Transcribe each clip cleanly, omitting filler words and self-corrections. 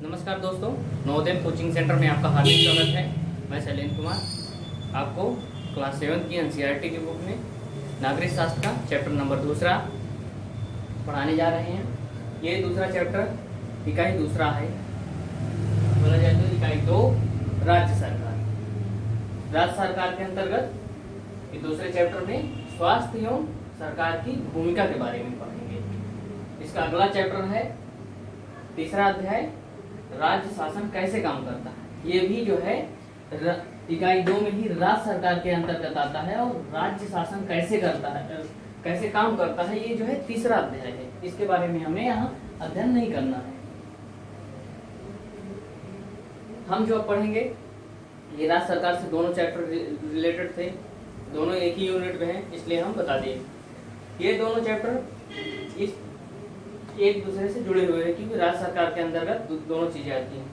नमस्कार दोस्तों, Navodaya coaching centre में आपका हार्दिक स्वागत है। मैं शैलेंद्र कुमार आपको क्लास 7 की एनसीईआरटी की बुक में नागरिक शास्त्र का चैप्टर नंबर 2 पढ़ाने जा रहे हैं। ये दूसरा चैप्टर इकाई 2 है। बोला जाए तो इकाई 2 राज्य सरकार। राज्य सरकार के अंतर्गत ये दूसरे चैप्टर में स्वास्थ्य एवं सरकार की भूमिका के बारे में पढ़ेंगे। इसका अगला चैप्टर है तीसरा अध्याय, राज्य शासन कैसे काम करता है। ये भी जो है इकाई 2 में ही राज्य सरकार के अंतर्गत आता है और राज्य शासन कैसे करता है, कैसे काम करता है, ये जो है तीसरा अध्याय है। इसके बारे में हमें यहाँ अध्ययन नहीं करना है। हम जो अब पढ़ेंगे ये राज्य सरकार से दोनों चैप्टर रिलेटेड थे, दोनों एक ही यूनिट में हैं, इसलिए हम बता दिए। ये दोनों चैप्टर इस एक दूसरे से जुड़े हुए हैं क्योंकि राज्य सरकार के अंतर्गत दोनों चीजें आती हैं।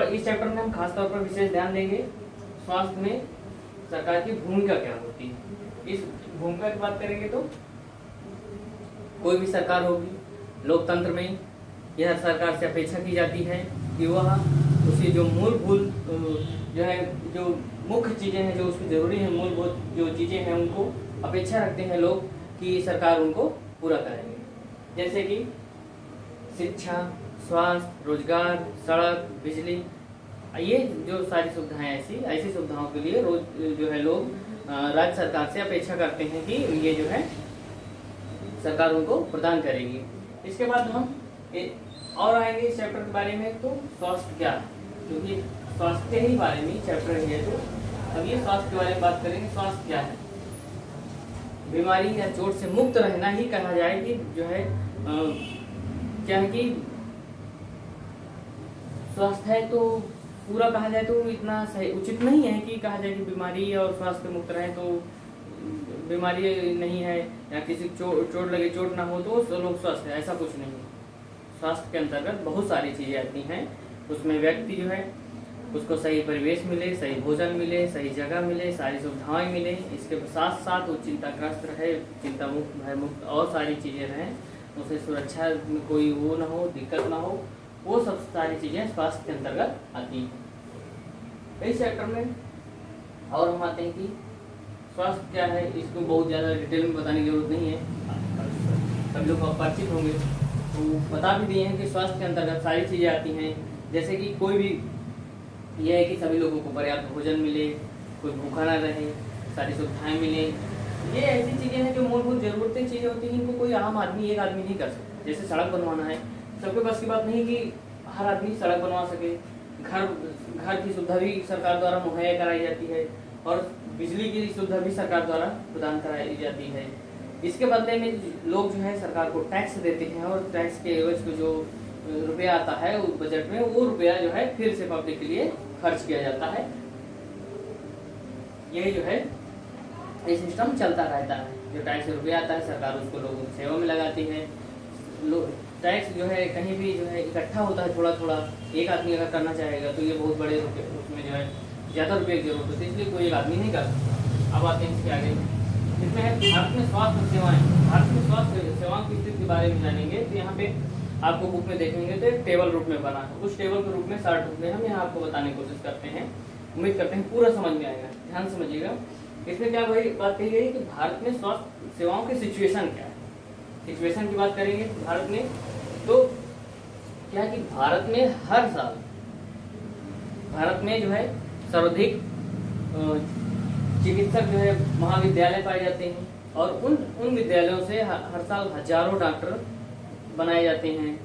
इस चैप्टर में हम खासतौर पर विशेष ध्यान देंगे स्वास्थ्य में सरकार की भूमिका क्या होती है। इस भूमिका की बात करेंगे तो कोई भी सरकार होगी, लोकतंत्र में यह सरकार से अपेक्षा की जाती है कि वह उसी जो मूलभूत जो है, जो मुख्य चीजें हैं, जो उसकी जरूरी है, मूलभूत जो चीजें हैं, उनको अपेक्षा रखते हैं लोग कि सरकार उनको पूरा करेंगे। जैसे कि शिक्षा, स्वास्थ्य, रोजगार, सड़क, बिजली, ये जो सारी सुविधाएं ऐसी सुविधाओं के लिए रोज जो है लोग राज्य सरकार से अपेक्षा करते हैं कि ये जो है सरकार उनको प्रदान करेगी। इसके बाद हम और आएंगे इस चैप्टर के बारे में। तो स्वास्थ्य क्या है, क्योंकि स्वास्थ्य के ही बारे में चैप्टर है, तो अब ये स्वास्थ्य के बारे में बात करेंगे। स्वास्थ्य क्या है? बीमारी या चोट से मुक्त रहना ही कहा जाए कि जो है क्या है कि स्वास्थ्य है, तो पूरा कहा जाए तो इतना सही उचित नहीं है कि कहा जाए कि बीमारी और स्वास्थ्य मुक्त रहे तो बीमारी नहीं है या किसी चोट लगे, चोट ना हो तो लोग स्वस्थ है, ऐसा कुछ नहीं है। स्वास्थ्य के अंतर्गत बहुत सारी चीजें आती हैं। उसमें व्यक्ति जो है उसको सही परिवेश मिले, सही भोजन मिले, सही जगह मिले, सारी सुविधाएं मिले, इसके साथ साथ वो चिंताग्रस्त रहे, चिंता मुक्त, भय मुक्त और सारी चीजें रहें, उसे सुरक्षा में कोई वो ना हो, दिक्कत ना हो, वो सब सारी चीजें स्वास्थ्य के अंतर्गत आती हैं। इस चैप्टर में और हम आते हैं कि स्वास्थ्य क्या है। इसको बहुत ज्यादा डिटेल में बताने की जरूरत नहीं है, सब लोग परिचित होंगे, तो बता भी दिए हैं कि स्वास्थ्य के अंतर्गत सारी चीजें आती हैं। जैसे कि कोई भी यह है कि सभी लोगों को पर्याप्त भोजन मिले, कोई भूखा ना रहे, सारी सुविधाएं मिले। ये ऐसी चीजें हैं जो मूलभूत जरूरतें चीजें होती हैं, इनको कोई आम आदमी, एक आदमी नहीं कर सकता। जैसे सड़क बनवाना है, सबके बस की बात नहीं कि हर आदमी सड़क बनवा सके। घर की सुविधा भी सरकार द्वारा मुहैया कराई जाती है और बिजली की सुविधा भी सरकार द्वारा प्रदान कराई जाती है। इसके बदले में लोग जो है सरकार को टैक्स देते हैं और टैक्स के एवज को जो रुपया आता है बजट में, वो रुपया जो है फिर से पब्लिक के लिए खर्च किया जाता है। यही जो है ये सिस्टम चलता रहता है। जो टैक्स से रुपया आता है सरकार उसको लोगों की सेवा में लगाती है। टैक्स जो है कहीं भी जो है इकट्ठा होता है, थोड़ा थोड़ा एक आदमी अगर करना चाहेगा तो ये बहुत बड़े रुपये, उसमें जो है ज़्यादा रुपये की जरूरत होती है, इसलिए कोई एक आदमी नहीं कर सकता। अब आते हैं इसके आगे, इसमें है भारत में स्वास्थ्य सेवाएं। भारत में स्वास्थ्य सेवाओं की स्थिति के बारे में जानेंगे। तो यहाँ पे आपको बुक में देखेंगे तो एक टेबल रूप में बना है, उस टेबल के रूप में शार्ट रूप में हम यहाँ आपको बताने की कोशिश करते हैं। उम्मीद करते हैं पूरा समझ में आएगा, ध्यान समझिएगा। इसमें क्या वही बात कही गई कि भारत में स्वास्थ्य सेवाओं की सिचुएशन क्या है। सिचुएशन की बात करेंगे भारत में, तो क्या कि भारत में हर साल भारत में जो है सर्वाधिक चिकित्सक जो है महाविद्यालय पाए जाते हैं और उन विद्यालयों से हर साल हजारों डॉक्टर बनाए जाते हैं।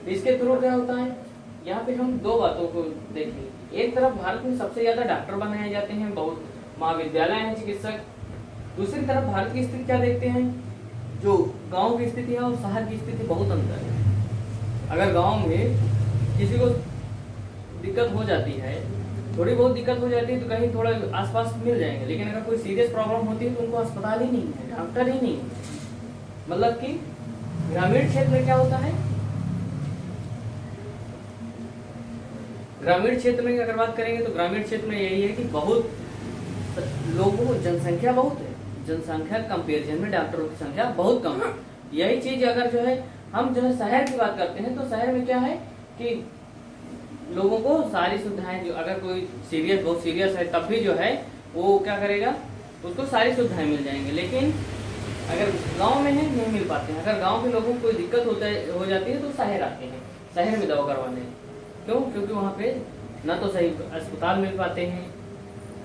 इसके थ्रू क्या होता है, यहाँ पे हम दो बातों को देखेंगे। एक तरफ भारत में सबसे ज्यादा डॉक्टर बनाए जाते हैं, बहुत महाविद्यालय हैं चिकित्सक। दूसरी तरफ भारत की स्थिति क्या देखते हैं, जो गांव की स्थिति है और शहर की स्थिति बहुत अंतर है। अगर गांव में किसी को दिक्कत हो जाती है, थोड़ी बहुत दिक्कत हो जाती है तो कहीं थोड़ा आसपास मिल जाएंगे, लेकिन अगर कोई सीरियस प्रॉब्लम होती है तो उनको अस्पताल ही नहीं है, डॉक्टर ही नहीं है। मतलब कि ग्रामीण क्षेत्र में क्या होता है, ग्रामीण क्षेत्र में अगर बात करेंगे तो ग्रामीण क्षेत्र में यही है कि बहुत लोगों को जनसंख्या बहुत है, जनसंख्या कंपेरिजन में डॉक्टरों की संख्या बहुत कम है। यही चीज अगर जो है हम जो है शहर की बात करते हैं तो शहर में क्या है कि लोगों को सारी सुविधाएं, जो अगर कोई बहुत सीरियस है तब भी जो है वो क्या करेगा, उसको सारी सुविधाएं मिल जाएंगे। लेकिन अगर गांव में है नहीं मिल पाते हैं। अगर गांव के लोगों को कोई दिक्कत हो जाती है तो शहर आते हैं, शहर में दवा करवाने। क्यों? क्योंकि वहाँ पे ना तो सही अस्पताल मिल पाते हैं,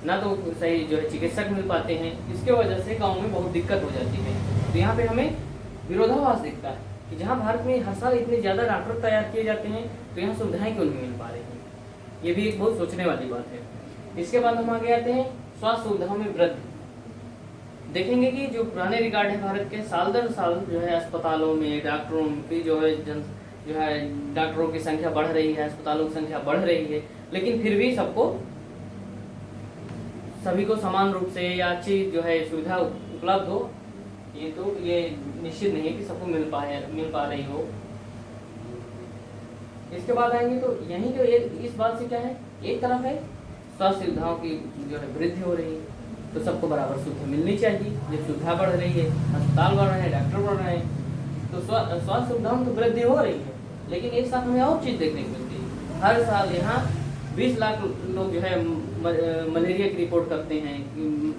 ना तो सही जो है चिकित्सक मिल पाते हैं। इसके वजह से गाँव में बहुत दिक्कत हो जाती है। तो यहाँ पे हमें विरोधाभास दिखता है कि जहाँ भारत में हर साल इतने ज़्यादा डॉक्टर तैयार किए जाते हैं तो यहाँ सुविधाएं क्यों नहीं मिल पा रही हैं। ये भी एक बहुत सोचने वाली बात है। इसके बाद हम आगे आते हैं स्वास्थ्य सुविधाओं में वृद्धि। देखेंगे कि जो पुराने रिकॉर्ड है भारत के, साल दर साल जो है अस्पतालों में डॉक्टरों की जो है डॉक्टरों की संख्या बढ़ रही है, अस्पतालों की संख्या बढ़ रही है। लेकिन फिर भी सभी को समान रूप से या अच्छी जो है सुविधा उपलब्ध हो, ये निश्चित नहीं है कि सबको मिल पा रही हो। इसके बाद आएंगे तो यही जो इस बात से क्या है, एक तरफ है स्वास्थ्य सुविधाओं की जो है वृद्धि हो रही है तो सबको बराबर सुविधा मिलनी चाहिए। जब सुविधा बढ़ रही है, अस्पताल बढ़ रहे हैं, डॉक्टर बढ़ रहे हैं, तो स्वास्थ्य सुविधाओं की वृद्धि हो रही है। लेकिन एक साथ हमें और चीज देखने को मिलती है। हर साल यहाँ 20 लाख लोग जो है मलेरिया की रिपोर्ट करते हैं,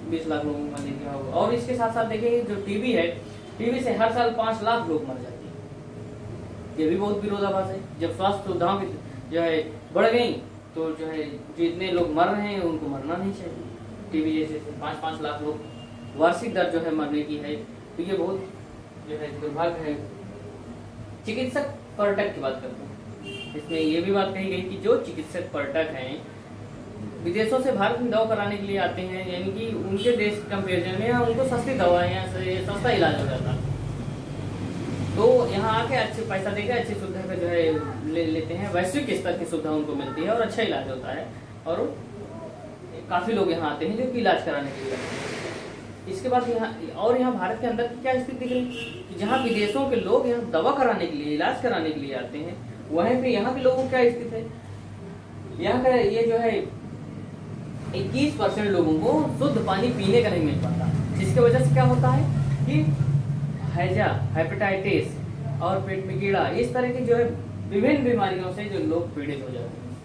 20 लाख लोगों को मलेरिया होगा। और इसके साथ साथ देखेंगे जो टीबी है, टीबी से हर साल 5 लाख लोग मर जाते हैं। ये भी बहुत विरोधाभास है। जब स्वास्थ्य सुविधाओं की जो है बढ़ गई तो जो है जितने लोग मर रहे हैं उनको मरना नहीं चाहिए। टीबी जैसे 5-5 लाख लोग वार्षिक दर जो है मरने की है, तो ये बहुत जो है दुर्भाग्य है। चिकित्सक पर्यटक की बात करते हैं। इसमें ये भी बात कही गई कि जो चिकित्सक पर्यटक हैं विदेशों से भारत में दवा कराने के लिए आते हैं, यानी कि उनके देश के कंपेरिजन में उनको सस्ती दवाएं सस्ता इलाज हो जाता है, तो यहाँ आके अच्छे पैसा देकर अच्छी सुविधा का जो है लेते हैं। वैश्विक स्तर की सुविधा उनको मिलती है और अच्छा इलाज होता है और काफी लोग यहाँ आते हैं जो कि इलाज कराने के लिए आते हैं। इसके बाद यहाँ भारत के अंदर की क्या स्थिति दिख रही कि जहाँ विदेशों के लोग यहाँ दवा कराने के लिए, इलाज कराने के लिए आते हैं, वहीं पे यहाँ के लोगों को क्या स्थिति है। यहाँ का ये जो है 21% लोगों को शुद्ध पानी पीने का नहीं मिल पाता, जिसकी वजह से क्या होता है कि हैजा, हेपेटाइटिस और पेट में कीड़ा, इस तरह की जो है विभिन्न बीमारियों से जो लोग पीड़ित हो जाते हैं,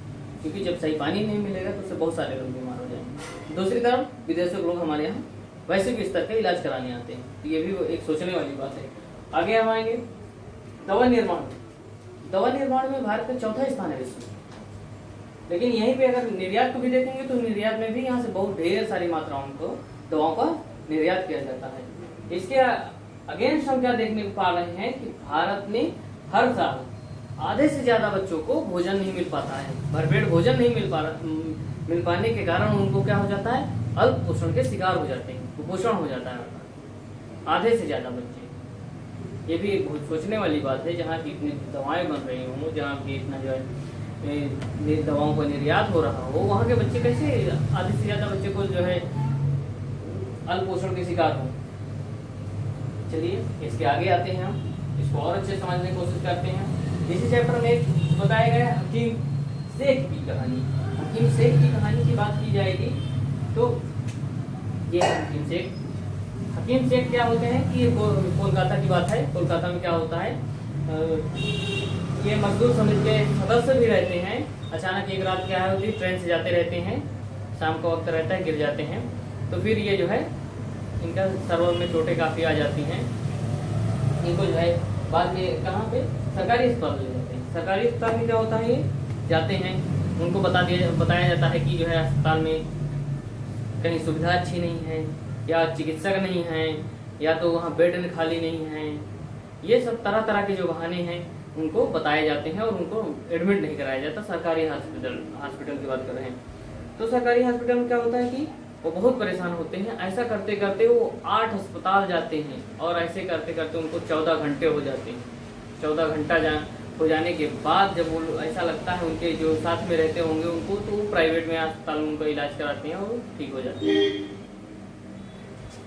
क्योंकि जब सही पानी नहीं मिलेगा तो उससे बहुत सारे लोग बीमार हो जाएंगे। दूसरी तरफ विदेशी लोग हमारे यहाँ वैश्विक स्तर का इलाज कराने आते हैं, तो ये भी एक सोचने वाली बात है। आगे हम आएंगे दवा निर्माण। दवा निर्माण में भारत का 4था स्थान है विश्व में। लेकिन यहीं पे अगर निर्यात को भी देखेंगे तो निर्यात में भी यहाँ से बहुत ढेर सारी मात्राओं को दवाओं का निर्यात किया जाता है। इसके अगेंस्ट हम क्या देखने को पा रहे हैं कि भारत में हर साल आधे से ज्यादा बच्चों को भोजन नहीं मिल पाता है। भरपेट भोजन नहीं मिल पाने के कारण उनको क्या हो जाता है, अल्प पोषण के शिकार हो जाते हैं, कुपोषण हो जाता है आधे से ज्यादा बच्चे। ये भी एक बहुत सोचने वाली बात है। जहाँ की इतनी दवाएं बन रही हों, जहाँ की इतना जो है दवाओं का निर्यात हो रहा हो, वहाँ के बच्चे कैसे आधे से ज्यादा बच्चे को जो है अल्प पोषण के शिकार हो। चलिए इसके आगे आते हैं, हम इसको और अच्छे समझने की कोशिश करते हैं। इसी चैप्टर में बताया गया हकीम शेख की कहानी। हकीम शेख की कहानी की बात की जाएगी तो ये हकीम शेख क्या होते हैं कि ये कोलकाता की बात है। कोलकाता में क्या होता है, ये मजदूर समिति के सदस्य भी रहते हैं। अचानक एक रात क्या होती है, ट्रेन से जाते रहते हैं, शाम का वक्त रहता है, गिर जाते हैं, तो फिर ये जो है इनका सर्वर में चोटें काफ़ी आ जाती हैं। इनको जो है बाद में कहाँ पे सरकारी अस्पताल ले जाते हैं। सरकारी अस्पताल में क्या होता है, ये जाते हैं, उनको बताया जाता है कि जो है अस्पताल में कहीं सुविधा अच्छी नहीं है, या चिकित्सक नहीं है, या तो वहाँ बेड खाली नहीं है। ये सब तरह तरह के जो बहाने हैं उनको बताए जाते हैं और उनको एडमिट नहीं कराया जाता। सरकारी हॉस्पिटल की बात कर रहे हैं तो सरकारी हॉस्पिटल में क्या होता है कि वो बहुत परेशान होते हैं। ऐसा करते करते वो 8 अस्पताल जाते हैं और ऐसे करते करते उनको 14 घंटे हो जाते हैं। 14 घंटा हो जाने के बाद जब वो ऐसा लगता है उनके जो साथ में रहते होंगे उनको, तो वो प्राइवेट में अस्पताल में उनका इलाज कराते हैं और ठीक हो जाते हैं।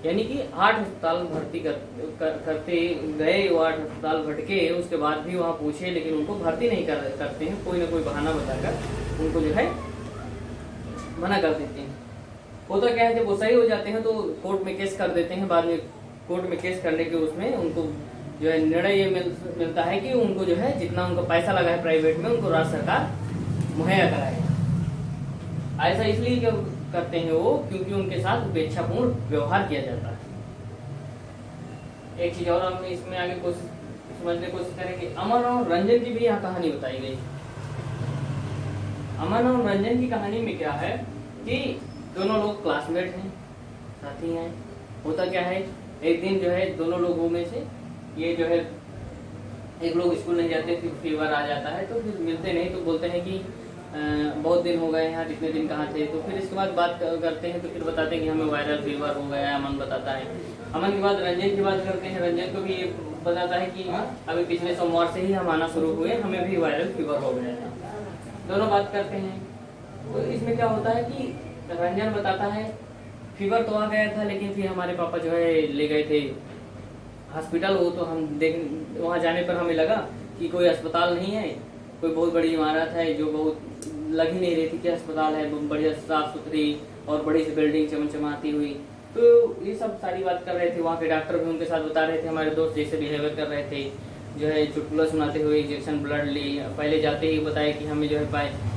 यानी कि 8 अस्पताल भर्ती करते गए, वो 8 अस्पताल भटके, उसके बाद भी वहाँ पूछे लेकिन उनको भर्ती नहीं करते हैं। कोई ना कोई बहाना बताकर उनको जो है मना कर देते हैं। होता क्या है, जब वो सही हो जाते हैं तो कोर्ट में केस कर देते हैं। बाद में कोर्ट में केस करने के उसमें उनको जो है निर्णय ये मिलता है कि उनको जो है जितना उनका पैसा लगा है प्राइवेट में उनको राज्य सरकार मुहैया कराएगा। ऐसा इसलिए क्यों करते हैं वो, क्योंकि उनके साथ उपेक्षापूर्ण व्यवहार किया जाता है। एक चीज और हम इसमें आगे समझने की कोशिश करेंगे। अमन और रंजन की भी यहाँ कहानी बताई गई। अमन और रंजन की कहानी में क्या है कि दोनों लोग क्लासमेट हैं, साथी हैं। होता क्या है, एक दिन जो है दोनों लोगों में से ये जो है एक लोग स्कूल नहीं जाते, फिर फीवर आ जाता है तो फिर मिलते नहीं, तो बोलते हैं कि बहुत दिन हो गए यहाँ, इतने दिन कहाँ थे। तो फिर इसके बाद बात करते हैं तो फिर बताते हैं कि हमें वायरल फीवर हो गया है। अमन बताता है। अमन के बाद रंजन की बात करते हैं। रंजन को भी ये बताता है कि अभी पिछले सोमवार से ही हम आना शुरू हुए, हमें भी वायरल फीवर हो गया है। दोनों बात करते हैं। तो इसमें क्या होता है कि रंजन बताता है फीवर तो आ गया था, लेकिन फिर हमारे पापा जो है ले गए थे हॉस्पिटल। वो तो हम देख वहाँ जाने पर हमें लगा कि कोई अस्पताल नहीं है, कोई बहुत बड़ी इमारत है जो बहुत लग ही नहीं रही थी कि अस्पताल है, बढ़िया साफ सुथरी और बड़ी सी बिल्डिंग चमचमाती हुई। तो ये सब सारी बात कर रहे थे। वहाँ के डॉक्टर भी उनके साथ बता रहे थे, हमारे दोस्त जैसे बिहेवियर कर रहे थे, जो है चुटकुला सुनाते हुए इंजेक्शन ब्लड ली। पहले जाते ही बताया कि हमें जो है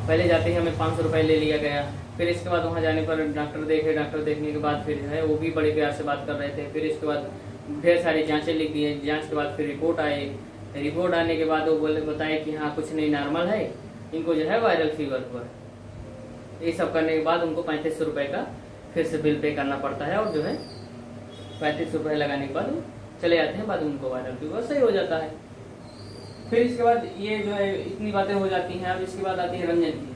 पहले जाते ही हमें 500 रुपये ले लिया गया। फिर इसके बाद वहाँ जाने पर डॉक्टर देखे, डॉक्टर देखने के बाद फिर है वो भी बड़े प्यार से बात कर रहे थे। फिर इसके बाद ढेर सारी जांचें लिख दी। जांच के बाद फिर रिपोर्ट आए। रिपोर्ट आने के बाद वो बताया कि हाँ कुछ नहीं, नॉर्मल है, इनको जो है वायरल फीवर हुआ। ये सब करने के बाद उनको 3500 रुपये का फिर से बिल पे करना पड़ता है, और जो है 3500 रुपये लगाने के बाद चले जाते हैं। बाद उनको वायरल फीवर सही हो जाता है। फिर इसके बाद ये जो है इतनी बातें हो जाती हैं। अब इसके बाद आती है रंजन की।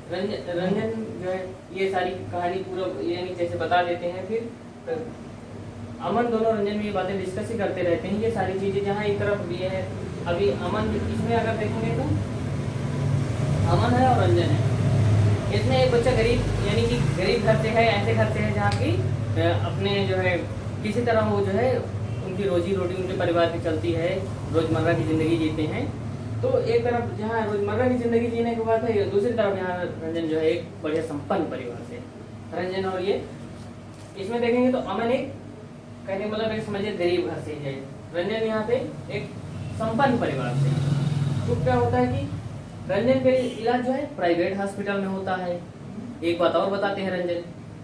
रंजन जो है ये सारी कहानी पूरा यानी जैसे बता देते हैं। फिर अमन दोनों रंजन में ये बातें डिस्कस ही करते रहते हैं, ये सारी चीजें। जहाँ एक तरफ ये है, अभी अमन इसमें अगर देखेंगे तो अमन है और रंजन है। इसमें एक बच्चा गरीब यानी कि गरीब घर से है, ऐसे घर से है जहाँ की अपने जो है किसी तरह वो जो है उनकी रोजी रोटी उनके परिवार की चलती है, रोजमर्रा की जिंदगी जीते हैं। तो एक तरफ जहाँ रोजमर्रा की जिंदगी जीने के बाद है, दूसरी तरफ यहाँ रंजन जो है एक बढ़िया संपन्न परिवार से। रंजन और ये इसमें देखेंगे तो अमन एक कहने मतलब एक समझिए गरीब घर से है, रंजन यहाँ पे एक संपन्न परिवार से। तो क्या होता है कि रंजन का इलाज जो है प्राइवेट हॉस्पिटल में होता है। एक बात और बताते हैं, रंजन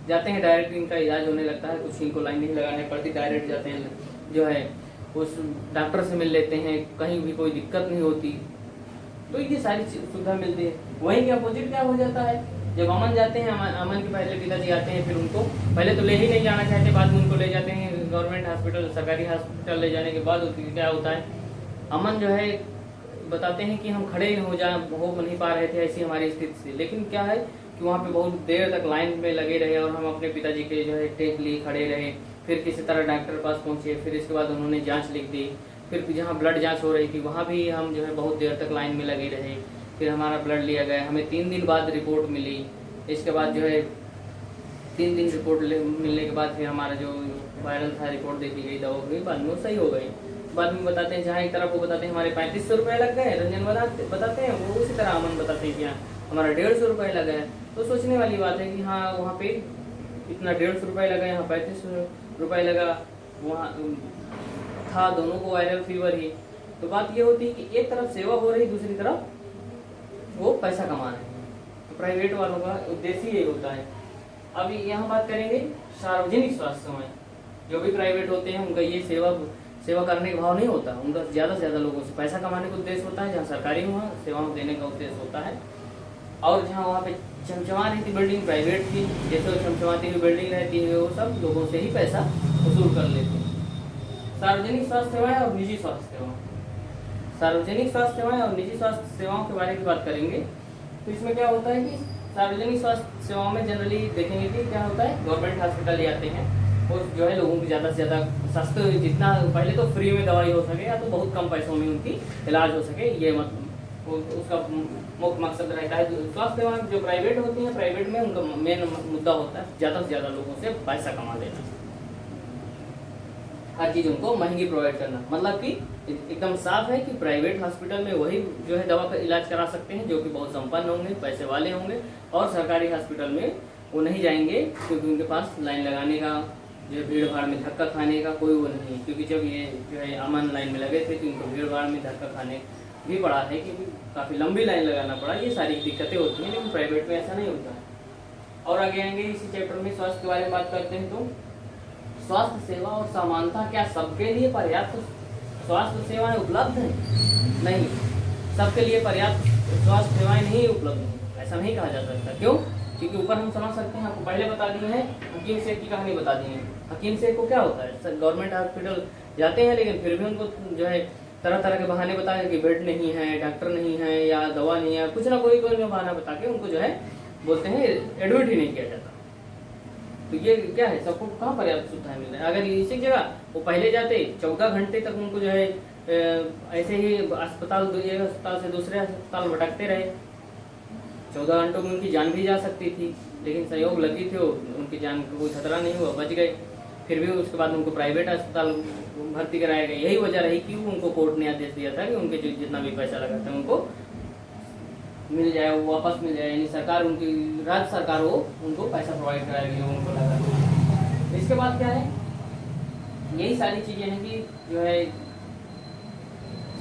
जाते हैं डायरेक्ट इनका इलाज होने लगता है, कुछ इनको लाइन नहीं लगाने पड़ती, डायरेक्ट जाते हैं, जो है उस डॉक्टर से मिल लेते हैं, कहीं भी कोई दिक्कत नहीं होती। तो ये सारी सुविधा मिलती है। वहीं के अपोजिट क्या हो जाता है, जब अमन जाते हैं, अमन के पहले पिताजी आते हैं, फिर उनको पहले तो ले ही नहीं जाना चाहते, बाद में उनको ले जाते हैं गवर्नमेंट हॉस्पिटल, सरकारी हॉस्पिटल। ले जाने के बाद क्या होता है, अमन जो है बताते हैं कि हम खड़े हो नहीं पा रहे थे ऐसी हमारी स्थिति से। लेकिन क्या है कि वहाँ पे बहुत देर तक लाइन में लगे रहे और हम अपने पिताजी के जो है टेक लिए खड़े रहे। फिर किसी तरह डॉक्टर पास पहुँचे, फिर इसके बाद उन्होंने जाँच लिख दी। फिर जहाँ ब्लड जाँच हो रही थी वहाँ भी हम जो है बहुत देर तक लाइन में लगे रहे। फिर हमारा ब्लड लिया गया, हमें 3 दिन बाद रिपोर्ट मिली। इसके बाद जो है 3 दिन रिपोर्ट मिलने के बाद फिर हमारा जो वायरल था रिपोर्ट देखी गई, दवा हुई, बाद में वो सही हो गई। बाद में बताते हैं, जहाँ एक तरफ वो बताते हैं हमारे 3500 रुपये लग गए, रंजन बताते हैं, वो उसी तरह अमन बताते हैं कि हाँ हमारा 150 रुपये लगा है। तो सोचने वाली बात है कि हाँ वहाँ पे इतना 150 रुपये लगा, यहाँ 3500 रुपये लगा, वहाँ था दोनों को वायरल फीवर ही। तो बात ये होती है कि एक तरफ सेवा हो रही, दूसरी तरफ वो पैसा कमा रहे हैं। तो प्राइवेट वालों का उद्देश्य यही होता है। अभी यहाँ बात करेंगे सार्वजनिक स्वास्थ्य सेवाएं। जो भी प्राइवेट होते हैं उनका ये सेवा करने का भाव नहीं होता, उनका ज़्यादा से ज़्यादा लोगों से पैसा कमाने का उद्देश्य होता है। जहाँ सरकारी वहाँ सेवाओं देने का उद्देश्य होता है। और जहाँ वहाँ पे चमचमा रही थी बिल्डिंग प्राइवेट की, जैसे चमचमाती हुई बिल्डिंग रहती है, वो सब लोगों से ही पैसा वसूल कर लेते हैं। सार्वजनिक स्वास्थ्य सेवाएं और निजी स्वास्थ्य सेवाएं। सार्वजनिक स्वास्थ्य सेवाएं और निजी स्वास्थ्य सेवाओं के बारे में बात करेंगे। तो इसमें क्या होता है कि सार्वजनिक स्वास्थ्य सेवाओं में जनरली देखेंगे कि क्या होता है, गवर्नमेंट हॉस्पिटल ले आते हैं और जो है लोगों की ज़्यादा से ज़्यादा सस्ते, जितना पहले तो फ्री में दवाई हो सके या तो बहुत कम पैसों में उनकी इलाज हो सके, ये उसका मुख्य मकसद रहता है। स्वास्थ्य सेवाएं जो प्राइवेट होती हैं, प्राइवेट में उनका मेन मुद्दा होता है ज़्यादा से ज़्यादा लोगों से पैसा कमा लेना, हर चीज़ उनको महंगी प्रोवाइड करना। मतलब कि एकदम साफ है कि प्राइवेट हॉस्पिटल में वही जो है दवा का इलाज करा सकते हैं जो कि बहुत संपन्न होंगे, पैसे वाले होंगे, और सरकारी हॉस्पिटल में वो नहीं जाएंगे क्योंकि उनके पास लाइन लगाने का जो है भीड़ भाड़ में धक्का खाने का कोई वो नहीं है, क्योंकि जब ये जो है अमन लाइन में लगे थे तो इनको भीड़ भाड़ में धक्का खाने भी पड़ा है, क्योंकि काफ़ी लंबी लाइन लगाना पड़ा। ये सारी दिक्कतें होती हैं, लेकिन प्राइवेट में ऐसा नहीं होता है। और आगे आएंगे इसी चैप्टर में स्वास्थ्य के बारे में बात करते हैं। तो स्वास्थ्य सेवा और समानता, क्या सबके लिए पर्याप्त स्वास्थ्य सेवाएं उपलब्ध हैं? नहीं, सबके लिए पर्याप्त स्वास्थ्य सेवाएं नहीं उपलब्ध हैं, ऐसा नहीं कहा जा सकता। क्यों? क्योंकि ऊपर हम समझ सकते हैं, आपको पहले बता दिए हैं, हकीम शेख की कहानी बता दी है। हकीम शेख को क्या होता है, गवर्नमेंट हॉस्पिटल जाते हैं, लेकिन फिर भी उनको जो है तरह तरह के बहाने बताए कि बेड नहीं है, डॉक्टर नहीं है, या दवा नहीं है, कुछ ना कोई बहाना बता के उनको जो है बोलते हैं एडमिट ही नहीं किया जाता। तो ये क्या है, सबको कहाँ पर्याप्त सुविधाएं मिल रही है? अगर इसी जगह वो पहले जाते 14 घंटे तक उनको जो है ऐसे ही अस्पताल एक अस्पताल से दूसरे अस्पताल भटकते रहे, 14 घंटों में उनकी जान भी जा सकती थी, लेकिन संयोग लगी थी, उनकी जान को कोई खतरा नहीं हुआ, बच गए। फिर भी उसके बाद उनको प्राइवेट अस्पताल भर्ती कराया गया। यही वजह रही कि उनको कोर्ट ने आदेश दिया था कि उनके जो जितना भी पैसा लगाते हैं उनको मिल जाए, वो वापस मिल जाए, यानी सरकार उनकी राज्य सरकार हो उनको पैसा प्रोवाइड कराएगी, वो उनको लगा। इसके बाद क्या है, यही सारी चीज़ें हैं कि जो है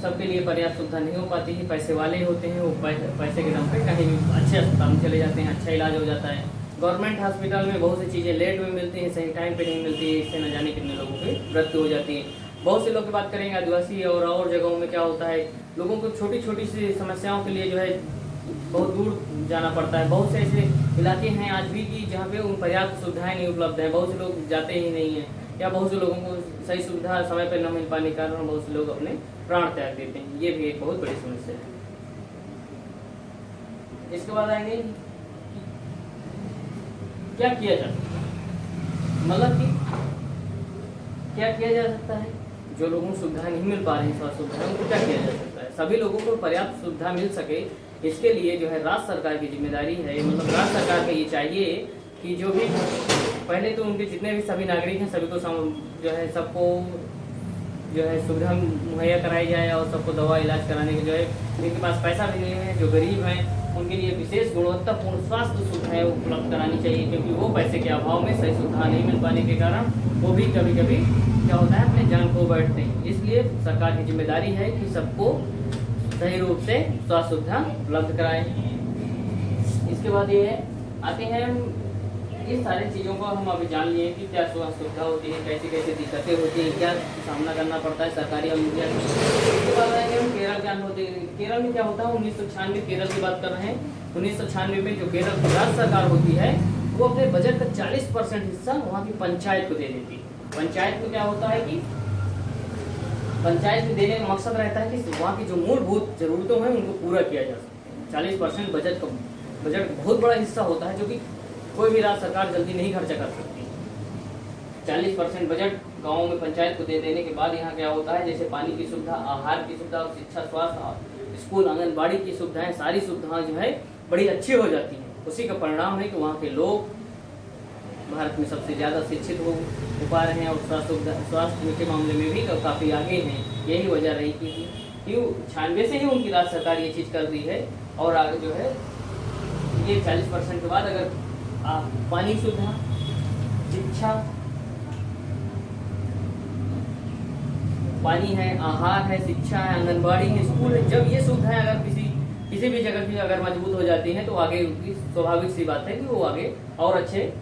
सबके लिए पर्याप्त सुविधा नहीं हो पाती है। पैसे वाले होते हैं, वो पैसे के दम पे कहीं भी अच्छे अस्पताल में चले जाते हैं, अच्छा इलाज हो जाता है। गवर्नमेंट हॉस्पिटल में बहुत सी चीज़ें लेट में मिलती हैं, सही टाइम पे नहीं मिलती है, इससे न जाने कितने लोगों की मृत्यु हो जाती है। बहुत से लोग की बात करेंगे आदिवासी और जगहों में क्या होता है, लोगों को छोटी छोटी सी समस्याओं के लिए जो है बहुत दूर जाना पड़ता है। बहुत से ऐसे इलाके हैं आज भी कि जहाँ पे उन पर्याप्त सुविधाएं नहीं उपलब्ध है, बहुत से लोग जाते ही नहीं हैं, या बहुत से लोगों को सही सुविधा समय पर न मिल पाने के कारण बहुत से लोग अपने प्राण त्याग देते हैं। ये भी एक बहुत बड़ी समस्या है। इसके बाद आएंगे क्या किया जा सकता है, मतलब कि क्या किया जा सकता है। जो लोगों को सुविधा नहीं मिल पा रही स्वास्थ्य सुविधा, उनको क्या किया जा सकता है। सभी लोगों को पर्याप्त सुविधा मिल सके, इसके लिए जो है राज्य सरकार की जिम्मेदारी है। मतलब राज्य सरकार को ये चाहिए कि जो भी पहले तो उनके जितने भी सभी नागरिक हैं सभी को जो है सबको जो है सुविधा मुहैया कराई जाए, और सबको दवा इलाज कराने के जो है जिनके पास पैसा भी नहीं है, जो गरीब हैं, उनके लिए विशेष गुणवत्तापूर्ण स्वास्थ्य सुविधाएं उपलब्ध करानी चाहिए। क्योंकि वो पैसे के अभाव में सही सुविधा नहीं मिल पाने के कारण वो भी कभी कभी क्या होता है अपने जान खो बैठते हैं। इसलिए सरकार की जिम्मेदारी है कि सबको सही रूप से स्वास्थ्य सुविधा उपलब्ध कराएं। इसके बाद ये है आते हैं इस सारी चीज़ों को हम अभी जान लिए कि क्या स्वास्थ्य सुविधा होती है, कैसी कैसी दिक्कतें होती हैं, क्या सामना करना पड़ता है सरकारी और मीडिया। इसके बाद आएंगे हम केरल क्या होते हैं। केरल में क्या होता है, 1996 केरल की बात कर रहे हैं। 1996 में जो केरल की राज्य सरकार होती है वो अपने बजट का 40% हिस्सा वहाँ की पंचायत को दे देती है। पंचायत को क्या होता है कि पंचायत को देने का मकसद रहता है कि वहाँ की जो मूलभूत जरूरतों हैं उनको पूरा किया जा सके। 40% बजट बहुत बड़ा हिस्सा होता है, जो कि कोई भी राज्य सरकार जल्दी नहीं खर्चा कर सकती। 40% बजट गाँव में पंचायत को दे देने के बाद यहाँ क्या होता है, जैसे पानी की सुविधा, आहार की सुविधा, शिक्षा, स्वास्थ्य, स्कूल, आंगनबाड़ी की सुविधाएं, सारी सुविधाएं जो है बड़ी अच्छी हो जाती हैं। उसी का परिणाम है कि वहाँ के लोग भारत में सबसे ज़्यादा शिक्षित हो पा रहे हैं, और स्वास्थ्य के मामले में भी काफ़ी आगे हैं। यही वजह रही कि 96 से ही उनकी राज्य सरकार ये चीज़ कर रही है। और आगे जो है ये 40% के बाद अगर पानी सुविधा, शिक्षा, पानी है, आहार है, शिक्षा है, आंगनबाड़ी है, स्कूल है, जब ये सुविधाएं अगर किसी भी जगह की अगर मजबूत हो जाती हैं तो आगे उनकी स्वाभाविक सी बात है कि वो आगे और अच्छे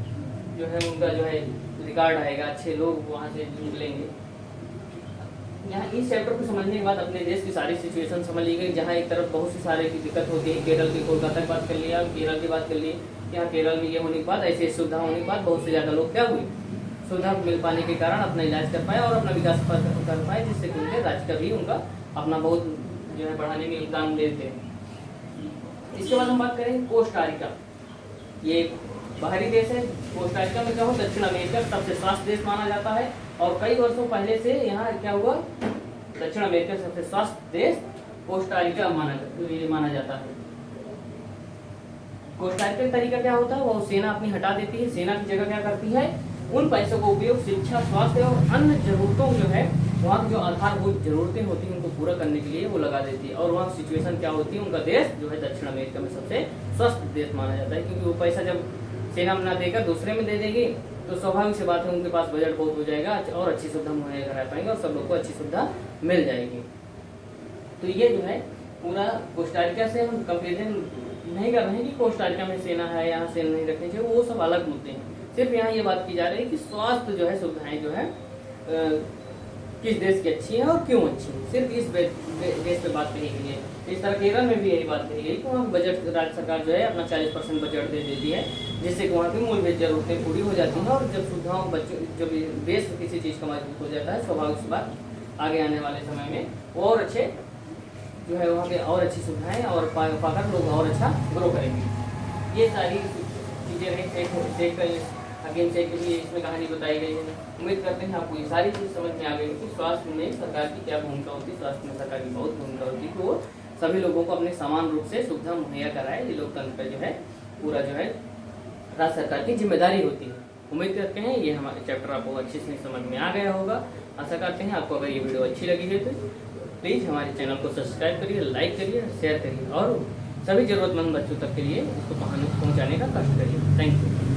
जो है उनका जो है रिकॉर्ड आएगा, अच्छे लोग वहाँ से निकलेंगे। यहाँ इस चैप्टर को समझने के बाद अपने देश की सारी सिचुएशन समझ ली गई, जहाँ एक तरफ बहुत सी सारे की दिक्कत होती है। केरल की, कोलकाता की बात कर लिया, केरल की बात कर ली। यहाँ केरल में ये होने के बाद, ऐसी सुविधा होने के बाद बहुत से ज़्यादा लोग क्या हुए, सुविधा मिल पाने के कारण अपना इलाज कर पाए और अपना विकास कर पाए, जिससे कि उनके राज्य का भी उनका अपना बहुत जो है बढ़ाने में योगदान देते हैं। इसके बाद हम बात करें कोस्टारिका। ये बाहरी देश है। कोस्टारिका में क्या हो, दक्षिण अमेरिका सबसे स्वास्थ्य देश माना जाता है, और कई वर्षों पहले से यहाँ क्या हुआ, दक्षिण अमेरिका सबसे स्वास्थ्य देश कोस्टारिका माना जाता है। कोस्टारिका का तरीका क्या होता है, वो सेना अपनी हटा देती है, सेना की जगह क्या करती है, उन पैसों का उपयोग शिक्षा, स्वास्थ्य और अन्य जरूरतों जो है वहाँ की जो आधारभूत जरूरतें होती हैं उनको पूरा करने के लिए वो लगा देती है। और वहाँ सिचुएशन क्या होती है, उनका देश जो है दक्षिण अमेरिका में सबसे स्वस्थ देश माना जाता है, क्योंकि वो पैसा जब सेना में ना देकर दूसरे में दे देगी तो स्वाभाविक सी बात है उनके पास बजट बहुत हो जाएगा और अच्छी सुविधा मुहैया करा पाएंगे और सब लोग को अच्छी सुविधा मिल जाएगी। तो ये जो है पूरा कोस्टारिका से हम कंपेरिजन नहीं कर रहे हैं कि कोस्टारिका में सेना है, यहाँ सेना नहीं रखनी चाहिए, वो सब अलग मुद्दे हैं। सिर्फ यहाँ ये बात की जा रही है कि स्वास्थ्य जो है सुविधाएं जो है किस देश की अच्छी है और क्यों अच्छी है, सिर्फ इस देश पे बात कही गई है। इस तरह केरल में भी यही बात कही गई कि वहाँ बजट राज्य सरकार जो है अपना 40% बजट दे देती है, जिससे कि वहाँ की मूलभूत जरूरतें पूरी हो जाती हैं और जब सुविधाओं बच्चों जब देश किसी चीज़ का मजबूत हो जाता है स्वाभाविक सी बात आगे आने वाले समय में और अच्छे जो है वहाँ पे और अच्छी सुविधाएं और पाकर लोग और अच्छा ग्रो करेंगे। ये सारी चीज़ें रही अगेन से भी इसमें कहानी बताई गई है। उम्मीद करते हैं आपको ये सारी चीज़ समझ में आ गई कि स्वास्थ्य में सरकार की क्या भूमिका होती है। स्वास्थ्य में सरकार की बहुत भूमिका होती है कि वो सभी लोगों को अपने समान रूप से सुविधा मुहैया कराए। ये लोकतंत्र का जो है पूरा जो है राज्य सरकार की जिम्मेदारी होती है। उम्मीद करते हैं ये हमारे चैप्टर आपको अच्छे से समझ में आ गया होगा। आशा करते हैं आपको अगर ये वीडियो अच्छी लगी है तो प्लीज़ हमारे चैनल को सब्सक्राइब करिए, लाइक करिए, शेयर करिए और सभी ज़रूरतमंद बच्चों तक के लिए इसको पहुँचाने का कष्ट करिए। Thank you.